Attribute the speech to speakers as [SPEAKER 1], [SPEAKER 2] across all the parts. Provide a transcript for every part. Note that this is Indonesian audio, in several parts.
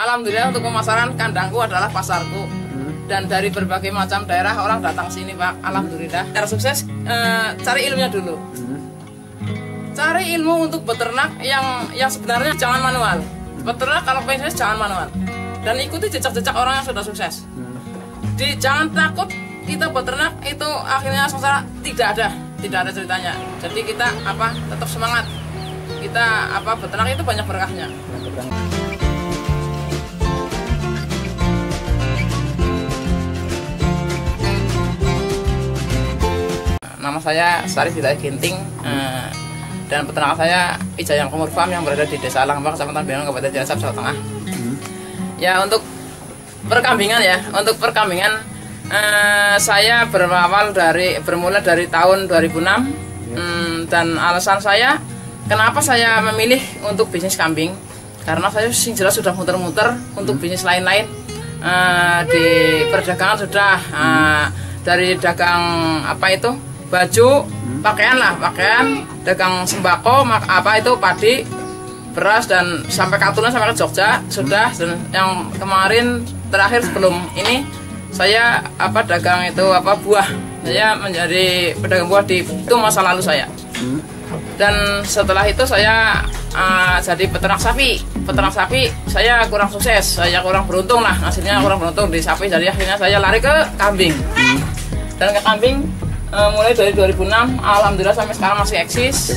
[SPEAKER 1] Alhamdulillah untuk pemasaran kandangku adalah pasarku. Dan dari berbagai macam daerah orang datang sini, Pak. Alhamdulillah. Cara sukses cari ilmunya dulu. Cari ilmu untuk beternak yang sebenarnya jangan manual. Beternak kalau pengen sukses jangan manual. Dan ikuti jejak-jejak orang yang sudah sukses. Jangan takut kita beternak itu akhirnya sengsara, tidak ada ceritanya. Jadi kita tetap semangat. Kita beternak itu banyak berkahnya. Nama saya Sarif Hidayat Ginting, dan peternak saya Wijaya Kumur Farm yang berada di Desa Langbang, Kecamatan Benong, Kabupaten Cilacap, Jawa Tengah. Ya, untuk perkambingan saya bermula dari tahun 2006, dan alasan saya kenapa saya memilih untuk bisnis kambing karena saya jelas sudah muter-muter untuk bisnis lain-lain. Di perdagangan sudah dari dagang baju, pakaian, dagang sembako, padi, beras, dan sampai Katuna sampai ke Jogja sudah. Dan yang kemarin terakhir sebelum ini saya dagang buah. Saya menjadi pedagang buah itu masa lalu saya. Dan setelah itu saya jadi peternak sapi. Peternak sapi saya kurang sukses, saya kurang beruntung lah, hasilnya kurang beruntung di sapi. Jadi akhirnya saya lari ke kambing. Dan ke kambing mulai dari 2006, alhamdulillah sampai sekarang masih eksis.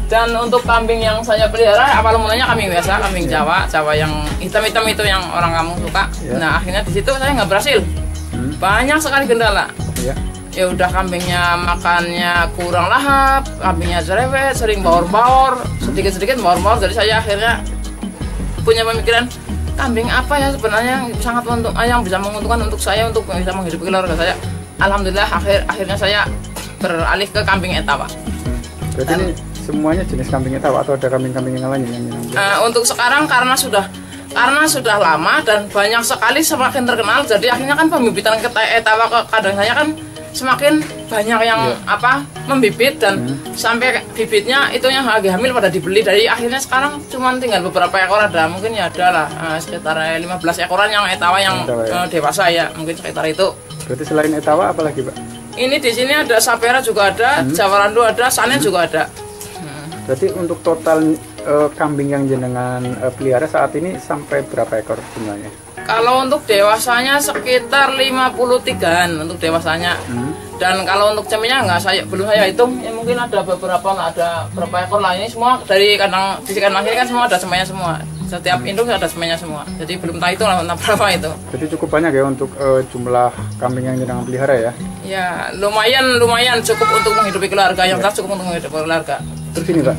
[SPEAKER 1] Dan untuk kambing yang saya pelihara awal mulanya kambing biasa, kambing Jawa yang hitam-hitam itu yang orang kampung suka. Nah, akhirnya di situ saya nggak berhasil. Banyak sekali kendala. Ya udah, kambingnya makannya kurang lahap, kambingnya cerewet, sering baur-baur, sedikit-sedikit baur-baur. Jadi saya akhirnya punya pemikiran, kambing apa ya sebenarnya yang bisa menguntungkan untuk saya, untuk bisa menghidupi keluarga saya. Alhamdulillah akhirnya saya beralih ke kambing etawa.
[SPEAKER 2] Berarti ini semuanya jenis kambing etawa atau ada kambing-kambing yang lain yang
[SPEAKER 1] untuk sekarang karena sudah lama dan banyak sekali semakin terkenal, jadi akhirnya kan pembibitan etawa ke kandang saya kan semakin banyak yang membibit, dan sampai bibitnya itu yang lagi hamil pada dibeli. Dari akhirnya sekarang cuma tinggal beberapa ekor ada, mungkin ya ada lah sekitar 15 ekoran yang etawa yang dewasa ya, mungkin sekitar itu.
[SPEAKER 2] Berarti selain etawa apa lagi, Pak?
[SPEAKER 1] Ini di sini ada sapera juga ada, Jawarandu ada, Sanen juga ada.
[SPEAKER 2] Berarti untuk total kambing yang jenengan pelihara saat ini sampai berapa ekor jumlahnya?
[SPEAKER 1] Kalau untuk dewasanya sekitar 53-an untuk dewasanya. Dan kalau untuk cemennya belum saya hitung, ya mungkin ada beberapa ekor lah. Ini semua dari kandang lahir kan semua ada semennya semua. Setiap induk ada semennya semua. Jadi belum tahu itu berapa itu.
[SPEAKER 2] Jadi cukup banyak ya untuk jumlah kambing yang jenengan pelihara ya?
[SPEAKER 1] Ya, lumayan cukup untuk menghidupi keluarga. Yang jelas cukup untuk menghidupi keluarga.
[SPEAKER 2] Terus ini, Pak,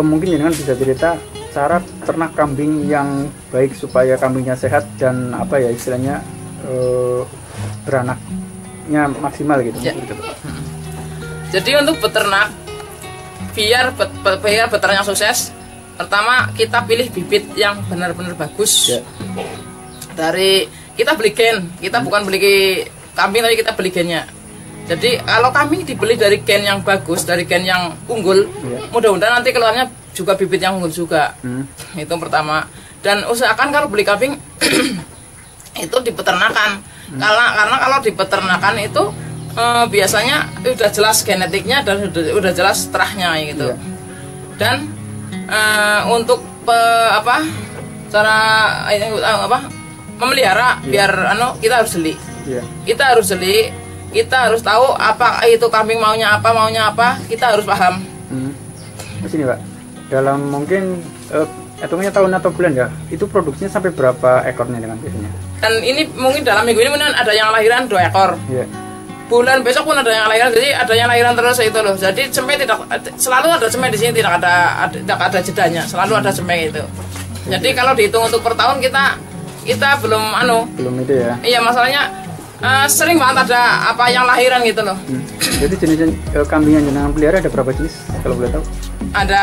[SPEAKER 2] mungkin jenengan bisa cerita cara ternak kambing yang baik supaya kambingnya sehat dan istilahnya beranaknya maksimal gitu.
[SPEAKER 1] Ya. Jadi untuk beternak, biar beternaknya sukses, pertama kita pilih bibit yang benar-benar bagus. Kita beli gen, kita bukan beli kambing tapi kita beli gennya. Jadi kalau kambing dibeli dari gen yang bagus, dari gen yang unggul, mudah-mudahan nanti keluarnya juga bibit yang unggul juga. Itu pertama. Dan usahakan kalau beli kambing itu di peternakan. Karena kalau di peternakan itu biasanya udah jelas genetiknya dan udah jelas terahnya gitu. Dan untuk memelihara biar kita harus jeli. Kita harus tahu apa itu kambing maunya apa, kita harus paham.
[SPEAKER 2] Di sini, Pak, dalam mungkin hitungnya tahun atau bulan ya, itu produksinya sampai berapa ekornya dengan biasanya? Dan
[SPEAKER 1] ini mungkin dalam minggu ini ada yang lahiran 2 ekor. Bulan besok pun ada yang lahiran, jadi ada yang lahiran terus itu loh. Jadi cempe selalu ada cempe di sini, tidak ada jedanya, selalu ada cempe itu. Jadi kalau dihitung untuk per tahun kita belum
[SPEAKER 2] itu ya.
[SPEAKER 1] Iya, masalahnya sering banget ada yang lahiran gitu loh.
[SPEAKER 2] Jadi jenis kambing yang jenengan pelihara ada berapa jenis kalau boleh tahu?
[SPEAKER 1] Ada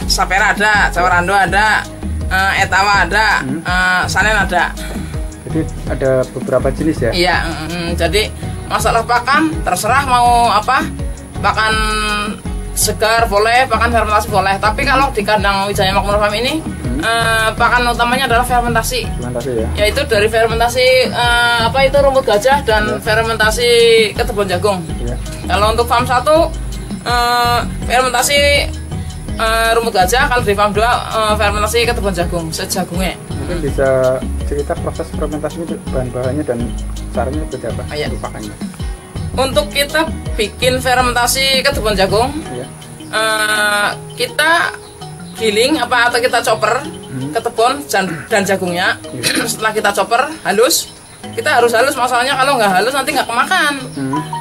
[SPEAKER 1] sapera ada, Jawarandu ada, etawa ada, Sanen ada.
[SPEAKER 2] Jadi ada beberapa jenis ya?
[SPEAKER 1] Iya, jadi masalah pakan terserah mau pakan segar boleh, pakan fermentasi boleh. Tapi kalau di kandang Wijaya Makmur Farm ini pakan utamanya adalah fermentasi.
[SPEAKER 2] Fermentasi ya.
[SPEAKER 1] Yaitu dari fermentasi rumput gajah dan fermentasi ketebon jagung.
[SPEAKER 2] Ya.
[SPEAKER 1] Kalau untuk farm 1 fermentasi rumput gajah, kalau di farm 2 fermentasi ketebon jagung, sejagungnya.
[SPEAKER 2] Mungkin bisa cerita proses fermentasinya, bahan-bahannya dan caranya seperti apa?
[SPEAKER 1] Ya.
[SPEAKER 2] Pakannya.
[SPEAKER 1] Untuk kita bikin fermentasi ketebon jagung,
[SPEAKER 2] Ya.
[SPEAKER 1] kita giling atau kita chopper ketebon dan jagungnya. Setelah kita chopper halus, kita harus halus, masalahnya kalau nggak halus nanti nggak kemakan.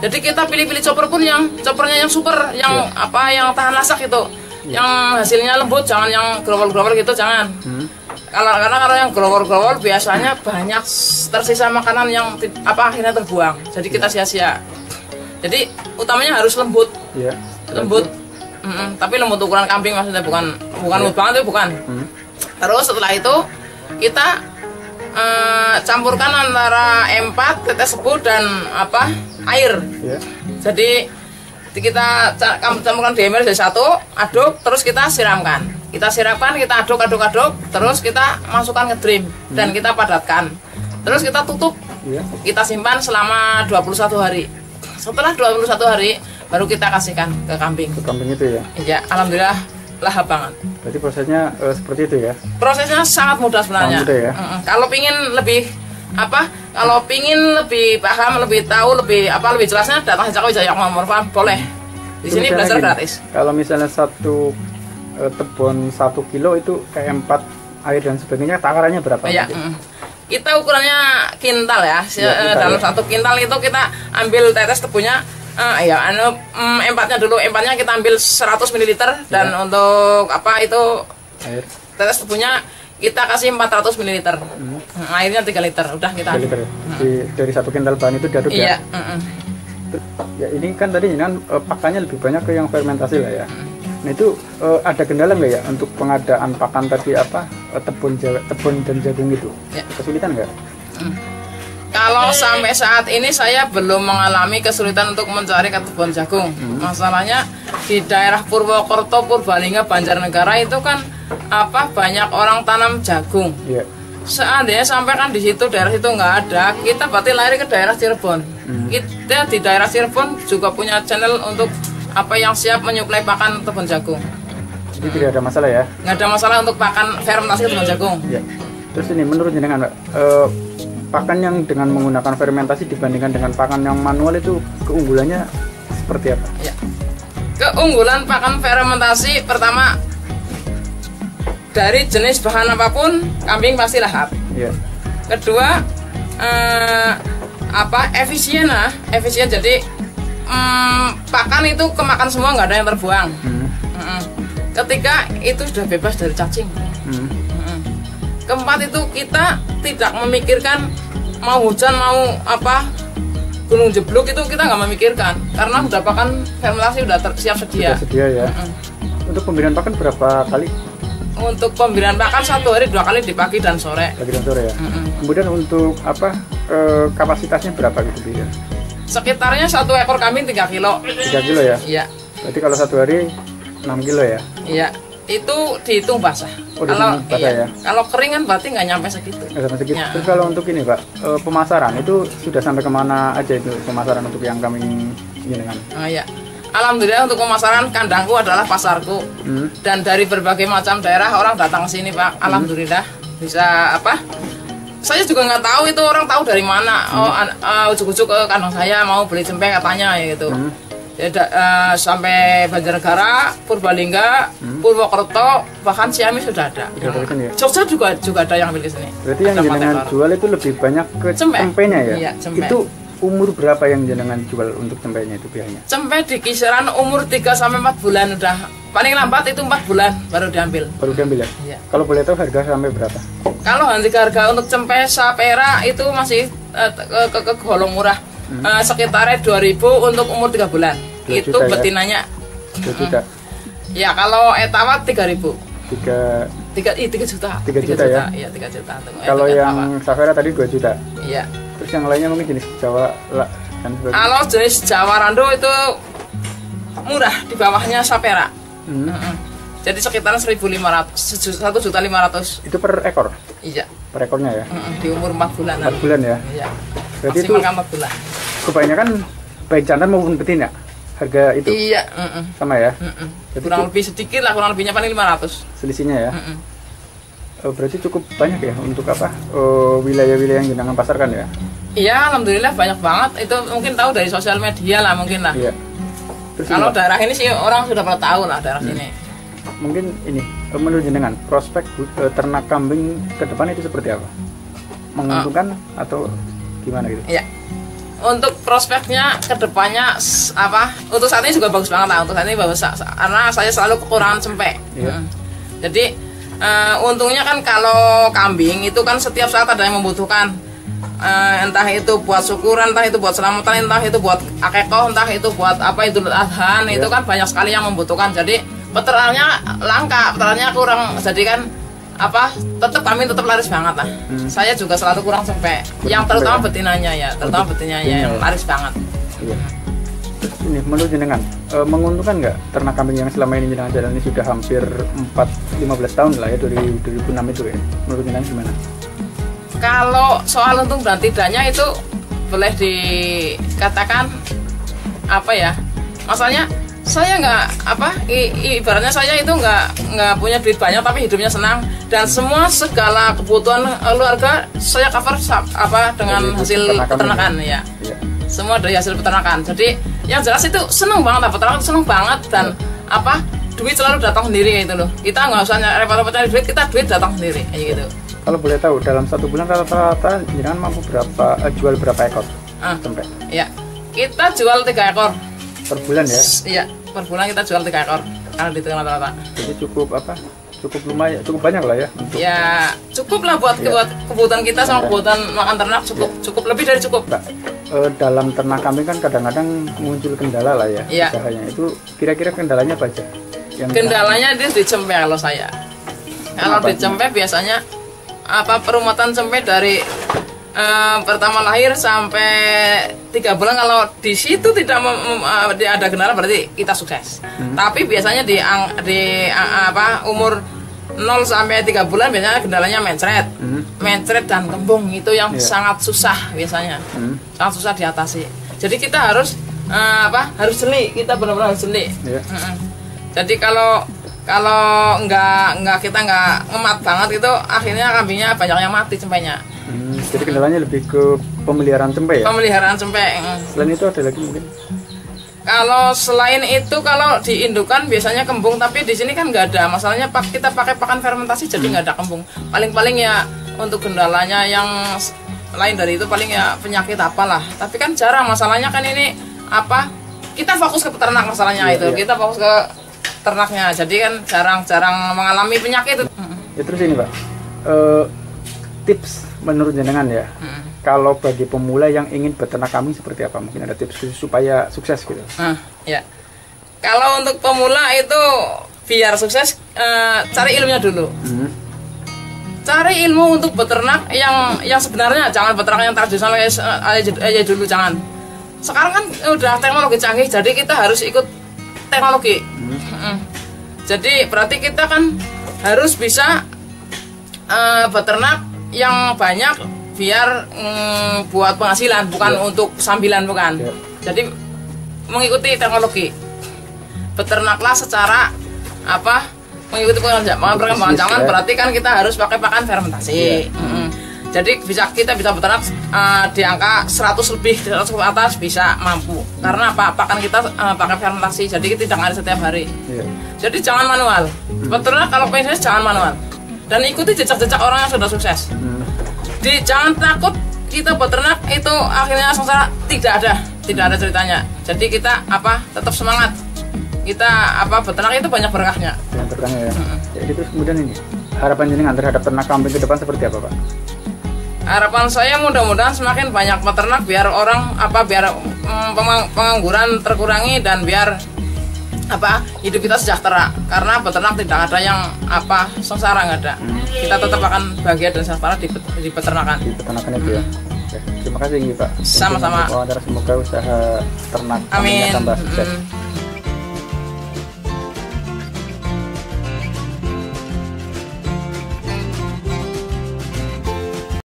[SPEAKER 1] Jadi kita pilih-pilih chopper pun yang choppernya yang super, yang yang tahan lasak itu, yang hasilnya lembut, jangan yang growol-growol gitu, jangan. Karena kalau yang growol-growol biasanya banyak tersisa makanan yang akhirnya terbuang, jadi kita sia-sia. Jadi utamanya harus lembut, lembut. Tapi lembut ukuran kambing maksudnya, bukan lembut banget itu bukan. Terus setelah itu kita campurkan antara M4, tetes sebu dan air. Jadi kita campurkan di ember jadi 1, aduk, terus kita siramkan. Kita aduk, terus kita masukkan ke drum dan kita padatkan. Terus kita tutup, kita simpan selama 21 hari. Setelah 21 hari baru kita kasihkan ke kambing.
[SPEAKER 2] Ke kambing itu ya?
[SPEAKER 1] Iya, alhamdulillah lahap banget.
[SPEAKER 2] Berarti prosesnya seperti itu ya?
[SPEAKER 1] Prosesnya sangat mudah sebenarnya.
[SPEAKER 2] Sangat mudah ya?
[SPEAKER 1] Kalau pingin lebih kalau pingin lebih paham, lebih tahu, lebih jelasnya, datang saja ke Wijaya Makmur Farm, boleh. Di sini belajar gratis.
[SPEAKER 2] Kalau misalnya satu tebon 1 kilo itu kayak 4 air dan sebagainya, takarannya berapa?
[SPEAKER 1] Iya. Kita ukurannya kintal ya. Dalam 1 kintal itu kita ambil tetes tebunya. Empatnya dulu, empatnya kita ambil 100 ml dan untuk
[SPEAKER 2] air
[SPEAKER 1] tetes tebunya kita kasih 400 ml. Airnya 3 liter, udah kita.
[SPEAKER 2] 3 liter. Dari 1 kintal bahan itu diaduk ya. Ya ini kan tadi pakannya lebih banyak ke yang fermentasi lah ya. Nah itu ada kendala nggak ya untuk pengadaan pakan tadi tebon dan jagung itu? Kesulitan nggak?
[SPEAKER 1] Kalau sampai saat ini saya belum mengalami kesulitan untuk mencari ketebon jagung. Masalahnya di daerah Purwokerto, Purbalingga, Banjarnegara itu kan banyak orang tanam jagung. Seandainya sampai kan di situ daerah itu nggak ada, kita berarti lari ke daerah Cirebon. Kita di daerah Cirebon juga punya channel untuk yang siap menyuplai pakan tebon jagung.
[SPEAKER 2] Jadi tidak ada masalah ya?
[SPEAKER 1] Nggak ada masalah untuk pakan fermentasi tebon jagung.
[SPEAKER 2] Terus ini menurut jenengan pakan yang dengan menggunakan fermentasi dibandingkan dengan pakan yang manual itu keunggulannya seperti apa?
[SPEAKER 1] Keunggulan pakan fermentasi pertama, dari jenis bahan apapun kambing pasti lahap. Kedua efisien jadi pakan itu kemakan semua, nggak ada yang terbuang. Ketiga itu sudah bebas dari cacing. Keempat itu kita tidak memikirkan mau hujan mau gunung jeblok, itu kita nggak memikirkan karena udah pakan fermentasi udah siap sedia.
[SPEAKER 2] Ya. Untuk pemberian pakan berapa kali?
[SPEAKER 1] Untuk pemberian pakan 1 hari 2 kali di pagi dan sore.
[SPEAKER 2] Pagi dan sore ya. Kemudian untuk kapasitasnya berapa gitu ya?
[SPEAKER 1] Sekitarnya 1 ekor kambing 3 kilo.
[SPEAKER 2] 3 kilo ya?
[SPEAKER 1] Iya.
[SPEAKER 2] Berarti kalau 1 hari 6 kilo ya?
[SPEAKER 1] Iya. Itu dihitung basah. Kalau kering kan berarti nggak nyampe segitu.
[SPEAKER 2] Terus kalau untuk ini Pak, pemasaran itu sudah sampai kemana aja itu pemasaran untuk yang kami ini dengan?
[SPEAKER 1] Alhamdulillah untuk pemasaran kandangku adalah pasarku. Dan dari berbagai macam daerah orang datang ke sini Pak. Alhamdulillah bisa saya juga nggak tahu itu orang tahu dari mana. Ujuk-ujuk ke kandang saya mau beli cempe katanya gitu. Sampai Banjarnegara, Purbalingga, Purwokerto, bahkan Ciamis sudah ada. Jogja juga ada yang ambil di sini.
[SPEAKER 2] Berarti yang jenengan jual itu lebih banyak ke cempenya ya?
[SPEAKER 1] Iya, cempe.
[SPEAKER 2] Itu umur berapa yang jenengan jual untuk cempenya itu biasanya?
[SPEAKER 1] Cempe di kisaran umur 3-4 bulan udah. Paling lambat itu 4 bulan baru diambil.
[SPEAKER 2] Baru diambil ya? Iya. Kalau boleh tahu harga sampai berapa?
[SPEAKER 1] Kalau harga untuk cempe sapera itu masih golong murah. Sekitarnya 2.000 untuk umur 3 bulan. Itu betinanya.
[SPEAKER 2] 2 juta.
[SPEAKER 1] Ya kalau etawa 3.000. 3 juta.
[SPEAKER 2] 3 juta ya?
[SPEAKER 1] Iya 3 juta.
[SPEAKER 2] Kalau yang sapera tadi 2 juta.
[SPEAKER 1] Iya.
[SPEAKER 2] Terus yang lainnya mungkin jenis Jawa kan?
[SPEAKER 1] Kalau jenis Jawa Rando itu murah, di bawahnya sapera. Jadi sekitaran 1.500.
[SPEAKER 2] Itu per ekor?
[SPEAKER 1] Iya.
[SPEAKER 2] Per ekornya ya?
[SPEAKER 1] Di umur 4 bulan.
[SPEAKER 2] 4 bulan ya?
[SPEAKER 1] Iya.
[SPEAKER 2] Berarti itu
[SPEAKER 1] 4 bulan.
[SPEAKER 2] Kebanyakan baik jantan maupun betina harga itu?
[SPEAKER 1] Iya.
[SPEAKER 2] Sama ya?
[SPEAKER 1] Kurang lebih sedikit lah, kurang lebihnya paling 500.
[SPEAKER 2] Selisihnya ya? Berarti cukup banyak ya untuk apa wilayah-wilayah yang jenengan pasarkan ya?
[SPEAKER 1] Iya, alhamdulillah banyak banget. Itu mungkin tahu dari sosial media lah mungkin lah.
[SPEAKER 2] Iya. Terus
[SPEAKER 1] kalau daerah ini sih orang sudah pada tahu lah daerah sini.
[SPEAKER 2] Mungkin ini menurut jenengan prospek ternak kambing ke depan itu seperti apa? Menguntungkan atau gimana gitu?
[SPEAKER 1] Iya. Untuk prospeknya ke depannya apa? Untuk saat ini juga bagus banget lah. Untuk saat ini bagus karena saya selalu kekurangan cempe. Iya. Jadi untungnya kan kalau kambing itu kan setiap saat ada yang membutuhkan. Entah itu buat syukuran, entah itu buat selamatan, entah itu buat akikoh, entah itu buat apa Idul Adha, itu kan banyak sekali yang membutuhkan. Jadi peternaknya langka, peternaknya kurang. Jadi kan apa? Kami tetap laris banget lah. Saya juga selalu kurang cempe. Yang terutama betinanya ya, terutama betinanya yang laris banget.
[SPEAKER 2] Iya. Ini menurut jenengan menguntungkan nggak ternak kambing yang selama ini jenengan jalani sudah hampir 15 tahun lah ya, dari 2006 itu ya? Menurut jenengan gimana?
[SPEAKER 1] Kalau soal untung dan tidaknya itu boleh dikatakan apa ya? Masalahnya saya nggak apa, ibaratnya saya itu nggak punya duit banyak tapi hidupnya senang dan semua segala kebutuhan keluarga saya cover apa dengan hasil peternakan ya. Semua dari hasil peternakan. Jadi yang jelas itu seneng banget, peternakan seneng banget dan apa, duit selalu datang sendiri gitu loh. Kita nggak usah repot-repot cari duit, kita duit datang sendiri kayak gitu.
[SPEAKER 2] Kalau boleh tahu dalam 1 bulan rata-rata jenengan mampu jual berapa ekor cempe?
[SPEAKER 1] Iya, kita jual 3 ekor
[SPEAKER 2] per bulan ya?
[SPEAKER 1] Iya, per bulan kita jual 3 ekor kalau di tengah rata-rata.
[SPEAKER 2] Jadi cukup apa? Cukup lumayan, cukup banyak lah ya? Untuk
[SPEAKER 1] ya cukup lah buat kebutuhan kita sama kebutuhan makan ternak cukup lebih dari cukup.
[SPEAKER 2] Nah, dalam ternak kambing kan kadang-kadang muncul kendala lah ya, usahanya itu kira-kira kendalanya apa aja?
[SPEAKER 1] Kendalanya dia di cempe kalau saya. Kalau di cempe biasanya apa perumatan cempe dari pertama lahir sampai 3 bulan, kalau di situ tidak ada kendala berarti kita sukses. Tapi biasanya di apa umur 0 sampai 3 bulan biasanya kendalanya mencret, mencret dan kembung itu yang sangat susah biasanya, sangat susah diatasi. Jadi kita harus harus jeli, kita benar-benar harus jeli. Jadi kalau kita nggak ngemat banget itu akhirnya kambingnya banyak yang mati cempenya.
[SPEAKER 2] Jadi kendalanya lebih ke pemeliharaan cempe ya? Pemeliharaan
[SPEAKER 1] cempe.
[SPEAKER 2] Selain itu ada lagi mungkin?
[SPEAKER 1] Kalau selain itu kalau diindukan biasanya kembung, tapi di sini kan nggak ada. Masalahnya kita pakai pakan fermentasi jadi nggak ada kembung. Paling-paling ya untuk kendalanya yang lain dari itu paling ya penyakit apalah. Tapi kan jarang, masalahnya kan ini apa? Kita fokus ke peternak masalahnya itu. Kita fokus ke ternaknya, jadi kan jarang mengalami penyakit.
[SPEAKER 2] Ya terus ini Pak, tips menurut jenengan ya, kalau bagi pemula yang ingin beternak kambing seperti apa? Mungkin ada tips supaya sukses gitu?
[SPEAKER 1] Ya, kalau untuk pemula itu biar sukses cari ilmunya dulu. Cari ilmu untuk beternak yang sebenarnya, jangan beternak yang tradisional aja dulu, jangan. Sekarang kan udah teknologi canggih, jadi kita harus ikut teknologi. Jadi berarti kita kan harus bisa beternak yang banyak biar buat penghasilan, bukan untuk sambilan, bukan. Jadi mengikuti teknologi. Beternaklah secara apa? Mengikuti perkembangan zaman, berarti kan kita harus pakai pakan fermentasi. Jadi kita bisa beternak di angka 100 lebih, 100 ke atas bisa mampu. Karena apa? Pakan kita pakai fermentasi, jadi kita tidak ada setiap hari. Jadi jangan manual. Beternak kalau pengen sukses jangan manual. Dan ikuti jejak-jejak orang yang sudah sukses. Jangan takut kita beternak itu akhirnya sengsara, tidak ada ceritanya. Jadi kita tetap semangat. Kita beternak itu banyak berkahnya.
[SPEAKER 2] Banyak berkahnya ya. Jadi terus kemudian ini harapan jenengan terhadap ternak kambing ke depan seperti apa Pak?
[SPEAKER 1] Harapan saya mudah-mudahan semakin banyak peternak biar orang biar pengangguran terkurangi dan biar hidup kita sejahtera, karena peternak tidak ada yang sengsara, nggak ada. Kita tetap akan bahagia dan sejahtera di peternakan.
[SPEAKER 2] Di peternakan itu ya. Terima kasih Pak.
[SPEAKER 1] Sama-sama.
[SPEAKER 2] Semoga usaha ternak
[SPEAKER 1] amin
[SPEAKER 2] tambah sukses.